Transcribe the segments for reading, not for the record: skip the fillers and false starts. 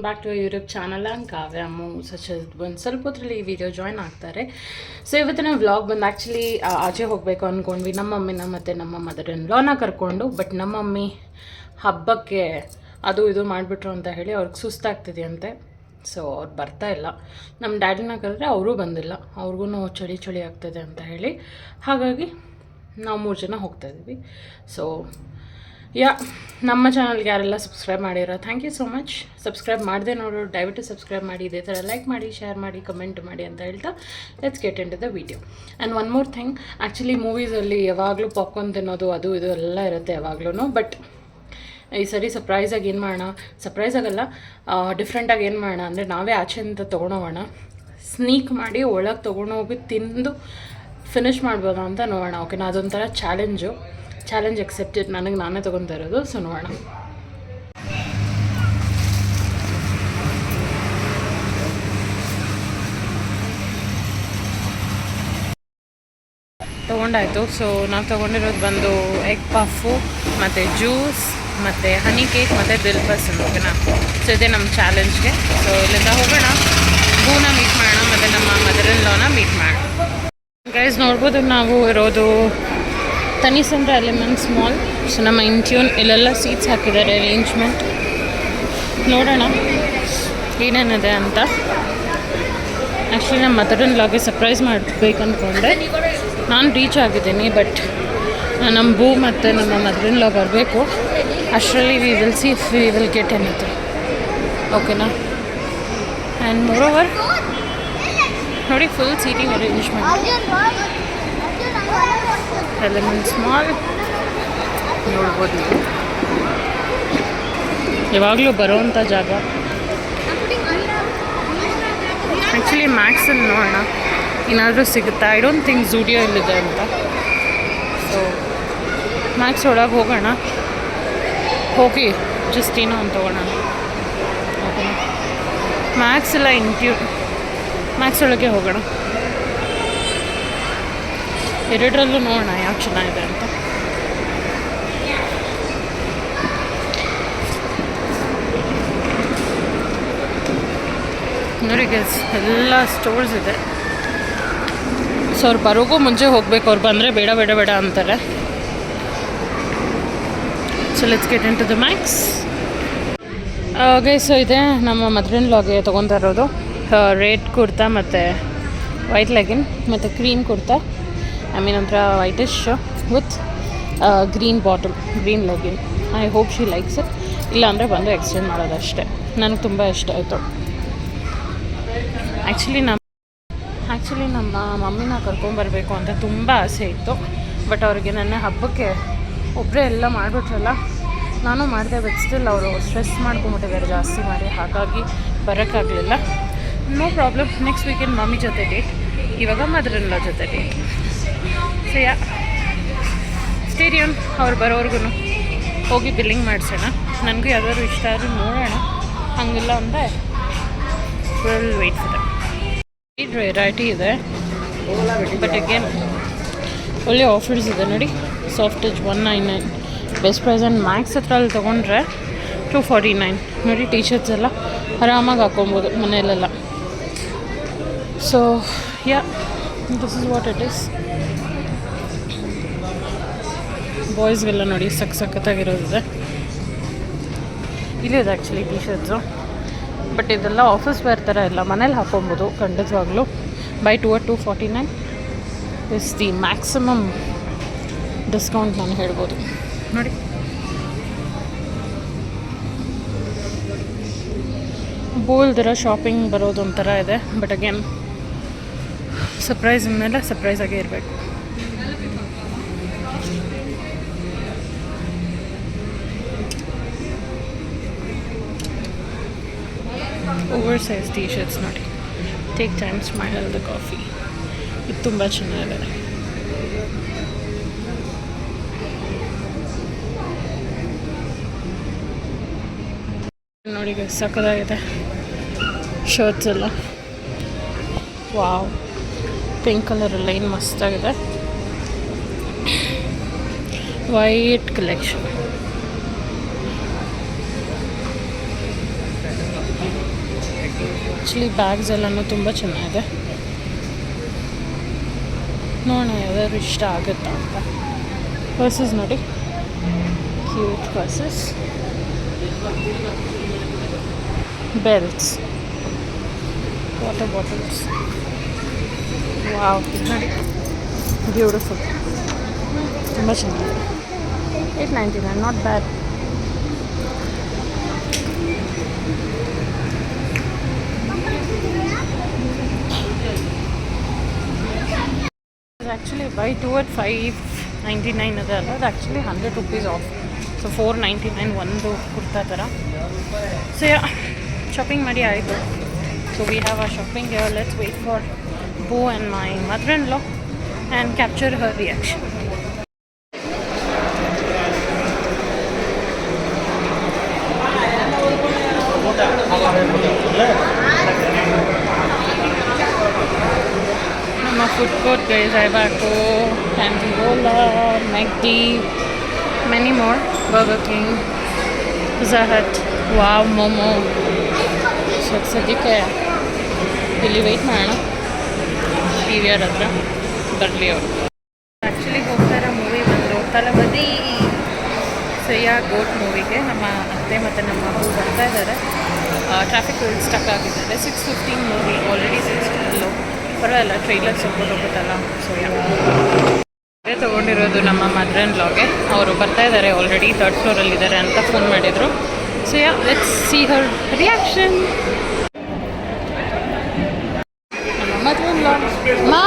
Back to YouTube channel and Kavya ಸಚ್ ಒಂದು ಸ್ವಲ್ಪ ಹೊತ್ತರಲ್ಲಿ ಈ ವಿಡಿಯೋ ಜಾಯ್ನ್ ಆಗ್ತಾರೆ. ಸೊ ಇವತ್ತಿನ ವ್ಲಾಗ್ ಬಂದು ಆ್ಯಕ್ಚುಲಿ ಆಚೆ ಹೋಗಬೇಕು ಅಂದ್ಕೊಂಡ್ವಿ ನಮ್ಮ ಮಮ್ಮಿನ ಮತ್ತು ನಮ್ಮ ಮದರ್ ಇನ್ ಲಾನ ಕರ್ಕೊಂಡು. ಬಟ್ ನಮ್ಮ ಮಮ್ಮಿ ಹಬ್ಬಕ್ಕೆ ಅದು ಇದು ಮಾಡಿಬಿಟ್ರು ಅಂತ ಹೇಳಿ ಅವ್ರಿಗೆ ಸುಸ್ತಾಗ್ತಿದೆಯಂತೆ. ಸೊ ಅವ್ರು ಬರ್ತಾ ಇಲ್ಲ. ನಮ್ಮ ಡ್ಯಾಡಿನ ಕರೆದ್ರೆ ಅವರೂ ಬಂದಿಲ್ಲ, ಅವ್ರಿಗೂ ಚಳಿ ಆಗ್ತದೆ ಅಂತ ಹೇಳಿ. ಹಾಗಾಗಿ ನಾವು 3 ಜನ ಹೋಗ್ತಾಯಿದ್ವಿ. ಸೊ ನಮ್ಮ ಚಾನಲ್ಗೆ ಯಾರೆಲ್ಲ ಸಬ್ಸ್ಕ್ರೈಬ್ ಮಾಡಿರೋ thank you so much. Subscribe ಮಾಡದೆ ನೋಡೋರು ದಯವಿಟ್ಟು ಸಬ್ಸ್ಕ್ರೈಬ್ ಮಾಡಿ, ಇದೇ ಥರ ಲೈಕ್ ಮಾಡಿ, ಶೇರ್ ಮಾಡಿ, ಕಮೆಂಟ್ ಮಾಡಿ ಅಂತ ಹೇಳ್ತಾ let's get into the video. And one more thing, actually ಮೂವೀಸಲ್ಲಿ ಯಾವಾಗಲೂ ಪಾಪ್ಕಾರ್ನ್ ತಿನ್ನೋದು ಅದು ಇದು ಎಲ್ಲ ಇರುತ್ತೆ ಯಾವಾಗಲೂ. ಬಟ್ ಈ ಸರಿ ಸರ್ಪ್ರೈಸಾಗಿ ಏನು ಮಾಡೋಣ, ಸರ್ಪ್ರೈಸ್ ಆಗಲ್ಲ, ಡಿಫ್ರೆಂಟಾಗಿ ಏನು ಮಾಡೋಣ ಅಂದರೆ ನಾವೇ ಆಚೆಯಿಂದ ತೊಗೊಂಡೋಗೋಣ, ಸ್ನೀಕ್ ಮಾಡಿ ಒಳಗೆ ತೊಗೊಂಡೋಗಿ ತಿಂದು ಫಿನಿಷ್ ಮಾಡ್ಬೋದಾ ಅಂತ ನೋಡೋಣ. ಓಕೆನಾ, ಅದೊಂಥರ ಚಾಲೆಂಜ್ ಎಕ್ಸೆಪ್ಟೆಡ್. ನನಗೆ ನಾನೇ ತೊಗೊತಾ ಇರೋದು. ಸೊ ನೋಡೋಣ. ತೊಗೊಂಡಾಯಿತು. ಸೊ ನಾವು ತೊಗೊಂಡಿರೋದು ಬಂದು ಎಗ್ ಪಫು ಮತ್ತು ಜ್ಯೂಸ್ ಮತ್ತು ಹನಿ ಕೇಕ್ ಮತ್ತು ದಿಲ್ ಪಸಂದ್. ಓಕೆನಾ, ಸೊ ಇದೇ ನಮ್ಮ ಚಾಲೆಂಜ್ಗೆ. ಸೊ ಇಲ್ಲಿಂದ ಹೋಗೋಣ, ಬೂನ ಮೀಟ್ ಮಾಡೋಣ ಮತ್ತು ನಮ್ಮ ಮದರ್ ಇನ್ ಲಾನ ಮೀಟ್ ಮಾಡೋಣ. ಗೈಸ್ ನೋಡ್ಬೋದು, ನಾವು ಇರೋದು ತನಿಸಂದ್ರ ಎಲಿಮೆಂಟ್ಸ್ ಮಾಲ್. ಸೊ ನಮ್ಮ ಇಂಟ್ಯೂನ್ ಇಲ್ಲೆಲ್ಲ ಸೀಟ್ಸ್ ಹಾಕಿದ್ದಾರೆ, ಅರೇಂಜ್ಮೆಂಟ್ ನೋಡೋಣ ಏನೇನಿದೆ ಅಂತ. ಆ್ಯಕ್ಚುಲಿ ನಮ್ಮ ಮದರ್ ಇನ್ ಲಾಗೆ ಸರ್ಪ್ರೈಸ್ ಮಾಡಬೇಕು ಅಂದ್ಕೊಂಡೆ. ನಾನು ರೀಚ್ ಆಗಿದ್ದೀನಿ, ಬಟ್ ನಮ್ಮ ಬೂ ಮತ್ತು ನಮ್ಮ ಮದರ್ ಇನ್ ಲಾ ಬರಬೇಕು. ಅಷ್ಟರಲ್ಲಿ we will see if we will get anything. ಓಕೆನಾ. ಆ್ಯಂಡ್ ಮೋರ್ ಓವರ್ ನೋಡಿ, full seating arrangement. Elements mall ನೋಡ್ಬೋದು ನೀವು, ಯಾವಾಗಲೂ ಬರೋವಂಥ ಜಾಗ. ಆ್ಯಕ್ಚುಲಿ ಮ್ಯಾಕ್ಸಲ್ಲಿ ನೋಡೋಣ ಏನಾದರೂ ಸಿಗುತ್ತಾ. ಐ ಡೋಂಟ್ ಥಿಂಕ್ ಝೂಡಿಯೋ ಇಲ್ಲಿದೆ ಅಂತ. ಸೊ ಮ್ಯಾಕ್ಸ್ ಒಳಗೆ ಹೋಗೋಣ, ಹೋಗಿ ಜಸ್ಟ್ ಏನೋ ಅಂತ ತೊಗೊಳ್ಳೋಣ. ಓಕೆನಾ, ಮ್ಯಾಕ್ಸ್ ಇಲ್ಲ ಮ್ಯಾಕ್ಸ್ ಒಳಗೆ ಹೋಗೋಣ. ಎರಡರಲ್ಲೂ ನೋಡೋಣ ಯಾವ್ದು ಚೆನ್ನಾಗಿದೆ ಅಂತ. ನೋಡಿ ಗೈಸ್, ಎಲ್ಲ ಸ್ಟೋರ್ಸ್ ಇದೆ. ಸೊ ಅವ್ರು ಬರೋಗೂ ಮುಂಚೆ ಹೋಗಬೇಕು, ಅವ್ರು ಬಂದರೆ ಬೇಡ ಅಂತಾರೆ. So let's get into the Max. Guys, so ಇದೆ ನಮ್ಮ ಮದರ್ ಇನ್ ಲಾಗೆ ತೊಗೊತಾ ಇರೋದು ರೆಡ್ ಕುರ್ತಾ ಮತ್ತು ವೈಟ್ ಲೆಗಿನ್ ಮತ್ತು ಕ್ರೀಮ್ ಕುರ್ತಾ. ಐ ಮೀನ್ ಒಂಥರ whitish with green bottom, green legging. I hope she likes it. ಇಲ್ಲ ಅಂದರೆ ಬಂದು ಎಕ್ಸ್ಚೇಂಜ್ ಮಾಡೋದಷ್ಟೇ. ನನಗೆ ತುಂಬ ಇಷ್ಟ ಆಯಿತು. ಆ್ಯಕ್ಚುಲಿ ನಮ್ಮ ಮಮ್ಮಿನ ಕರ್ಕೊಂಬರಬೇಕು ಅಂತ ತುಂಬ ಆಸೆ ಇತ್ತು. ಬಟ್ ಅವ್ರಿಗೆ ನನ್ನ ಹಬ್ಬಕ್ಕೆ ಒಬ್ಬರೇ ಎಲ್ಲ ಮಾಡಿಬಿಟ್ರಲ್ಲ, ನಾನು ಮಾಡಿದೆ. ಬಟ್ ಸ್ಟಿಲ್ ಅವರು ಸ್ಟ್ರೆಸ್ ಮಾಡ್ಕೊಂಬಿಟ್ಟಿದ್ದಾರೆ ಜಾಸ್ತಿ ಮಾಡಿ, ಹಾಗಾಗಿ ಬರೋಕ್ಕಾಗಲಿಲ್ಲ. No problem, next weekend mummy ಜೊತೆ ಡೇಟ್, ಇವಾಗ ಮದರ್ ಇನ್ ಲಾ ಜೊತೆ ಡೇಟ್. ಸೊ ಸ್ಟೇಡಿಯಂ ಅವ್ರು ಬರೋರ್ಗು ಹೋಗಿ ಬಿಲ್ಲಿಂಗ್ ಮಾಡಿಸೋಣ. ನನಗೂ ಯಾವ್ದಾದ್ರು ಇಷ್ಟ ಆದರೂ ನೋಡೋಣ, ಹಂಗಿಲ್ಲ ಅಂದರೆ full wait for that. Variety ಇದೆ, ಬಟ್ ಅಗೇನ್ ಒಳ್ಳೆ ಆಫರ್ಸ್ ಇದೆ ನೋಡಿ. ಸಾಫ್ಟೇಜ್ 199 ಬೆಸ್ಟ್ ಪ್ರೈಸ್. ಆ್ಯಂಡ್ ಮ್ಯಾಕ್ಸ್ ಹತ್ರ ಅಲ್ಲಿ ತೊಗೊಂಡ್ರೆ 249 ನೋಡಿ. ಟೀ ಶರ್ಟ್ಸ್ ಎಲ್ಲ ಆರಾಮಾಗಿ ಹಾಕೊಬೋದು ಮನೆಯಲ್ಲೆಲ್ಲ. So this is what it is. ಬಾಯ್ಸ್ಗೆಲ್ಲ ನೋಡಿ ಸಖತ್ತಾಗಿರೋದಿದೆ. ಇಲ್ಲಿದೆ ಆ್ಯಕ್ಚುಲಿ ಟೀ ಶರ್ಟ್ಸು, ಬಟ್ ಇದೆಲ್ಲ ಆಫೀಸ್ ವೇರ್ ಥರ ಇಲ್ಲ, ಮನೇಲಿ ಹಾಕೊಬೋದು ಖಂಡಿತವಾಗ್ಲೂ. Buy 2 at 249 is the maximum discount ನಾನು ಹೇಳ್ಬೋದು ನೋಡಿ. ಬೋಲ್ದಿರ ಶಾಪಿಂಗ್ ಬರೋದು ಒಂಥರ ಇದೆ, ಬಟ್ ಅಗೇನ್ ಸರ್ಪ್ರೈಸ್ ಮೇಲೆ ಸರ್ಪ್ರೈಸಾಗೇ ಇರಬೇಕು. ಓವರ್ ಸೈಜ್ ಟೀ ಶರ್ಟ್ಸ್ ನೋಡಿ. Take time smile the coffee, ಇದು ತುಂಬ ಚೆನ್ನಾಗಿದೆ. ನೋಡಿ ಸಕ್ಕತ್ತಾಗಿದೆ ಶರ್ಟ್ಸ್ ಎಲ್ಲ. ವಾವ್, ಪಿಂಕ್ ಕಲರ್ ಎಲ್ಲ ಏನು ಮಸ್ತಾಗಿದೆ. White collection. ಆ್ಯಕ್ಚುಲಿ ಬ್ಯಾಗ್ಸ್ ಎಲ್ಲನೂ ತುಂಬ ಚೆನ್ನಾಗಿದೆ. ನೋಡೋಣ ಯಾವ್ದಾದ್ರು ಇಷ್ಟ ಆಗುತ್ತಾ ಅಂತ. ಪರ್ಸಸ್ ನೋಡಿ, cute pursues. Belts, water bottles. Wow, ನೋಡಿ ಬ್ಯೂಟಿಫುಲ್, ತುಂಬ ಚೆನ್ನಾಗಿದೆ. 899, not bad. Actually by 2 at 599 ಇದೆ ಅಲ್ಲ, ಅದು ಆ್ಯಕ್ಚುಲಿ 100 rupees ಆಫ್. ಸೊ 499 ಒಂದು ಕುರ್ತಾ ಥರ. ಸೊ ಯಾ, ಶಾಪಿಂಗ್ ಮಾಡಿ ಆಯಿತು. So we have a shopping here. Let's wait for Boo and my mother-in-law and capture her reaction. ನಮ್ಮ ಫುಡ್ ಕೋರ್ಟ್ ಗೈಸ್, ಐಬಾಕೋ, ಕ್ಯಾಂಟಿರೋಲಾ, McD, many more, Burger King, Pizza Hut, wow, momo. So ಸದ್ಯಕ್ಕೆ ಇಲ್ಲಿ weight ಮಾಡೋಣ, P we are ಹತ್ರ ಬರಲಿ ಅವರು. Actually ಹೋಗ್ತಾ ಇರೋ ಮೂವಿ ಬಂದು ತಲಪತಿ. ಸೊ ಗೋಟ್ ಮೂವಿಗೆ ನಮ್ಮ ಅತ್ತೆ ಮತ್ತು ನಮ್ಮ ಮಗು ಬರ್ತಾ ಇದ್ದಾರೆ. ಟ್ರಾಫಿಕ್ ಸ್ಟಕ್ ಆಗಿದ್ದಾರೆ. 6:15 ಮೂವಿ, ಆಲ್ರೆಡಿ 6:12. ಪರವಾಗಿಲ್ಲ, ಟ್ರೈಲರ್ ಸ್ವಲ್ಪ ಹೋಗುತ್ತಲ್ಲ. ಸೊ ಅದೇ ತೊಗೊಂಡಿರೋದು ನಮ್ಮ ಮದರ್-ಇನ್-ಲಾಗೆ. ಅವರು ಬರ್ತಾ ಇದ್ದಾರೆ, ಆಲ್ರೆಡಿ 3rd ಫ್ಲೋರಲ್ಲಿದ್ದಾರೆ ಅಂತ ಫೋನ್ ಮಾಡಿದರು. So let's see her reaction. ನಮ್ಮ ಮದರ್-ಇನ್-ಲಾ, ಮಾ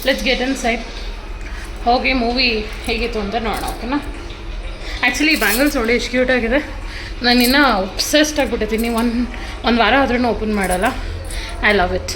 ಲೆಟ್ಸ್ ಗೆಟ್ ಇನ್ ಸೈಡ್. ಹೋಗಿ ಮೂವಿ ಹೇಗಿತ್ತು ಅಂತ ನೋಡೋಣ, ಓಕೆನಾ? ಆ್ಯಕ್ಚುಲಿ ಬ್ಯಾಂಗಲ್ಸ್ ನೋಡಿ ಎಷ್ಟು ಕ್ಯೂಟಾಗಿದೆ. ನಾನು ಇನ್ನೂ ಒಬ್ಸೆಸ್ಡ್ ಆಗಿಬಿಟ್ಟಿದ್ದೀನಿ. ಒಂದು ವಾರ ಆದ್ರೂ ಓಪನ್ ಮಾಡಲ್ಲ. I love it.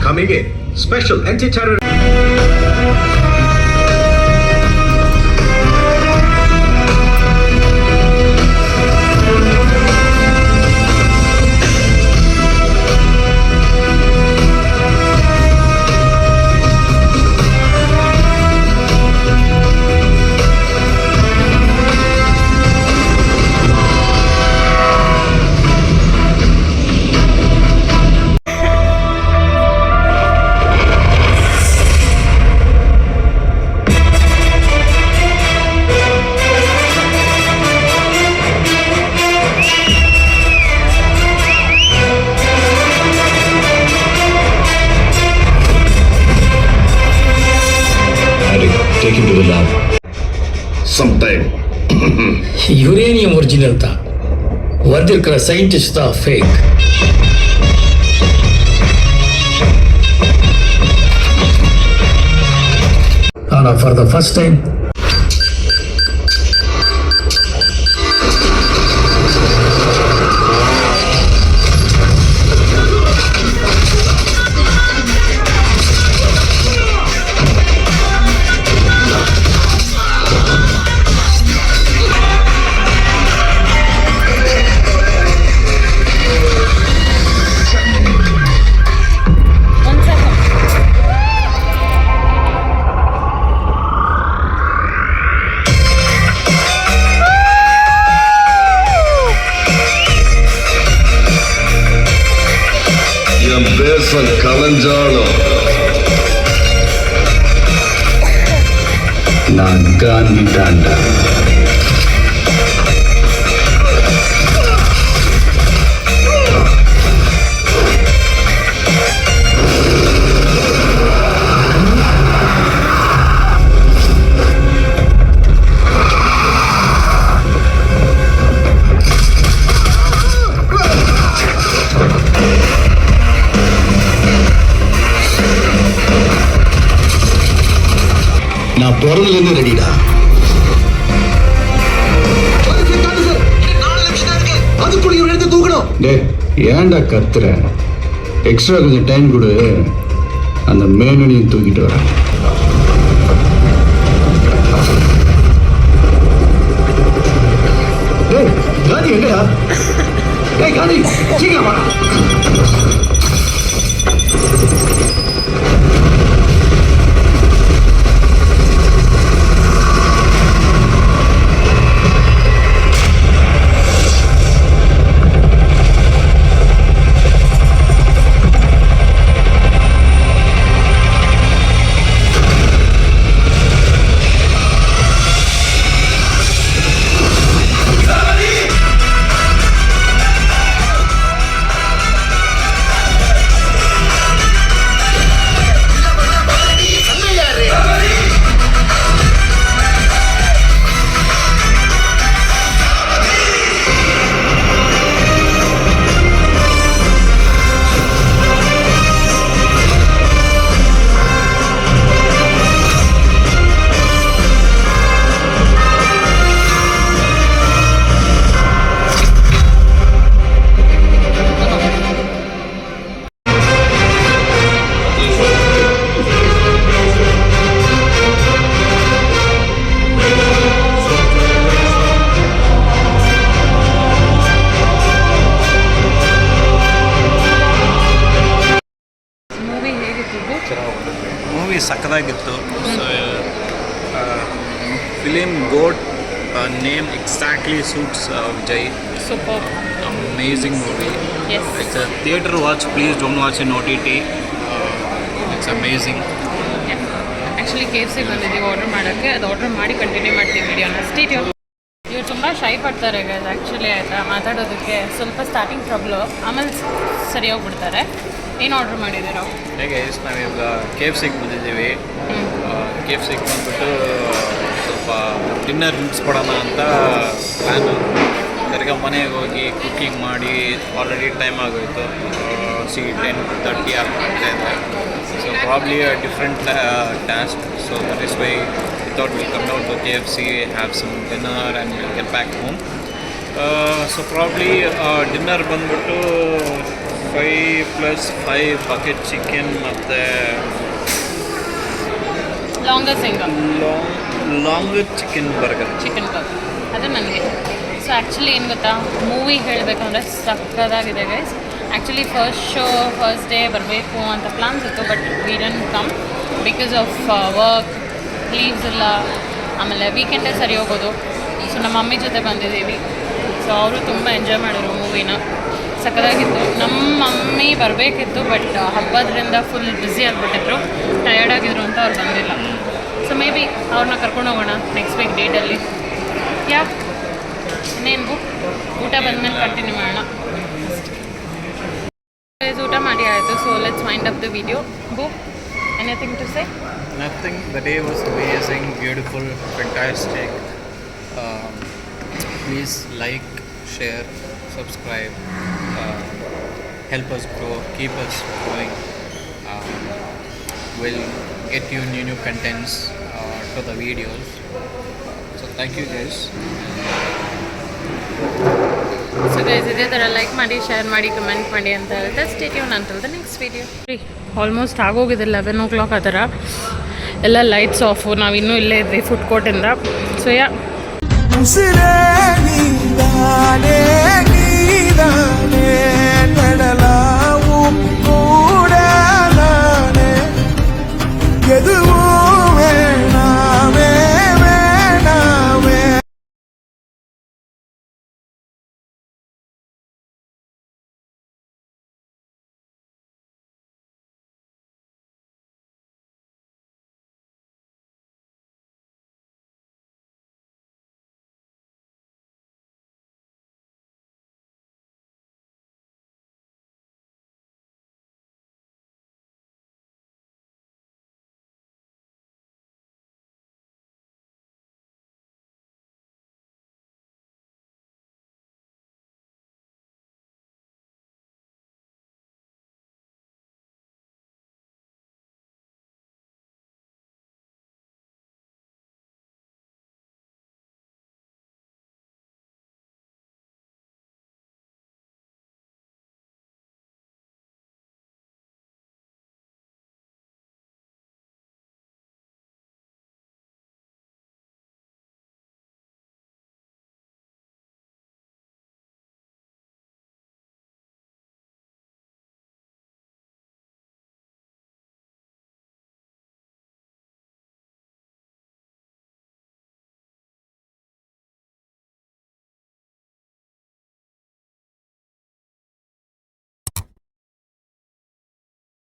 Coming in, special anti-terror. Take him to the lab. Sometime. Uranium original ತಾ ವರ್ದಿರ್ಕರ ಸೈಂಟಿಸ್ಟ್ ತಾ ಫೇಕ್. ಆನ for the first time Besan Kalanjalo. Nagani Danda. நான் பிறந்ததுலேருந்து ரெடிடா. டே ஏன்டா கத்துற? எக்ஸ்ட்ரா கொஞ்சம் டைம் கொடு, அந்த மேனனையும் தூக்கிட்டு வரேன். டேய் காந்தி எங்கடா? டேய் காந்தி சீக்கிரம் வா. ಮೂವಿ ಸಕ್ಕದಾಗಿತ್ತು. Film GOAT name exactly suits Vijay. Super. Amazing movie. Yes. It's a theatre watch. Please don't watch in OTT. It's amazing. Actually KFC ಬಂದಿದ್ದೀವಿ ಆರ್ಡರ್ ಮಾಡೋಕ್ಕೆ. ಅದು ಆರ್ಡರ್ ಮಾಡಿ ಕಂಟಿನ್ಯೂ ಮಾಡ್ತೀವಿ ವಿಡಿಯೋನ. ಸ್ಟೇಟ್ ಇವ್ರು ತುಂಬ ಶೈ ಪಡ್ತಾರೆ ಗೈಸ್ ಆ್ಯಕ್ಚುಲಿ ಆಯಿತಾ ಮಾತಾಡೋದಕ್ಕೆ. ಸ್ವಲ್ಪ ಸ್ಟಾರ್ಟಿಂಗ್ ಟ್ರಬ್ಲು, ಆಮೇಲೆ ಸರಿ ಹೋಗ್ಬಿಡ್ತಾರೆ. ಏನು ಆರ್ಡರ್ ಮಾಡಿದ್ದೀರೋ? ಹೇಗೆ ನಾವೀಗ KFCಗೆ ಬಂದಿದ್ದೀವಿ. KFCಗೆ ಬಂದ್ಬಿಟ್ಟು ಸ್ವಲ್ಪ ಡಿನ್ನರ್ ಮುಗಿಸ್ಕೊಡೋಣ ಅಂತ ಪ್ಲ್ಯಾನು. ತಿರ್ಗಾ ಮನೆಗೆ ಹೋಗಿ ಕುಕ್ಕಿಂಗ್ ಮಾಡಿ ಆಲ್ರೆಡಿ ಟೈಮ್ ಆಗೋಯಿತು. 10:30 ಆಗ್ತಾ ಇದೆ. So probably a different task. So that is why we thought will come down to KFC, have some dinner and will get back home. So probably dinner ಬಂದ್ಬಿಟ್ಟು 5+5 bucket chicken ಮತ್ತು longer chicken burger. ಅದು ನನಗೆ. So actually ಏನು ಗೊತ್ತಾ, movie ಹೇಳಬೇಕಂದ್ರೆ ಸಕ್ಕದಾಗಿದೆ guys. Actually first day ಬರಬೇಕು ಅಂತ ಪ್ಲಾನ್ಸ್ ಇತ್ತು, but we didn't come because of work, leaves ಎಲ್ಲ, ಆಮೇಲೆ ವೀಕೆಂಡೇ ಸರಿ ಹೋಗೋದು. ಸೊ ನಮ್ಮ ಮಮ್ಮಿ ಜೊತೆ ಬಂದಿದ್ದೀವಿ. ಸೊ ಅವರು ತುಂಬ ಎಂಜಾಯ್ ಮಾಡಿದ್ರು ಮೂವಿನ. ಸಕ್ಕದಾಗಿತ್ತು. ನಮ್ಮ ಮಮ್ಮಿ ಬರಬೇಕಿತ್ತು, ಬಟ್ ಹಬ್ಬದ್ರಿಂದ ಫುಲ್ ಬ್ಯುಸಿ ಆಗಿಬಿಟ್ಟಿದ್ರು, ಟಯರ್ಡ್ ಆಗಿದ್ರು ಅಂತ ಅವ್ರು ಬಂದಿಲ್ಲ. ಸೊ ಮೇ ಬಿ ಅವ್ರನ್ನ ಕರ್ಕೊಂಡು ಹೋಗೋಣ ನೆಕ್ಸ್ಟ್ ವೀಕ್ ಡೇಟಲ್ಲಿ. ಇನ್ನೇನು ಊಟ ಬಂದಮೇಲೆ ಕಂಟಿನ್ಯೂ ಮಾಡೋಣ. ಊಟ ಮಾಡಿ ಆಯಿತು. So let's wind up the video. Anything to say? Nothing. The day was amazing, beautiful, fantastic. Please like, share, subscribe. Help us grow, keep us growing. We'll get you new contents to the videos. So thank you guys. So guys ಇದೇ ಥರ like ಮಾಡಿ, share ಮಾಡಿ, comment ಮಾಡಿ ಅಂತ ಹೇಳ್ತಾ stay tune until the next video. Almost ಆಗೋಗಿದೆ 11 o'clock ಆ ಥರ. ಎಲ್ಲ ಲೈಟ್ಸ್ ಆಫು. ನಾವು ಇನ್ನೂ ಇಲ್ಲೇ ಇದ್ವಿ ಫುಡ್ ಕೋರ್ಟಿಂದ. So yeah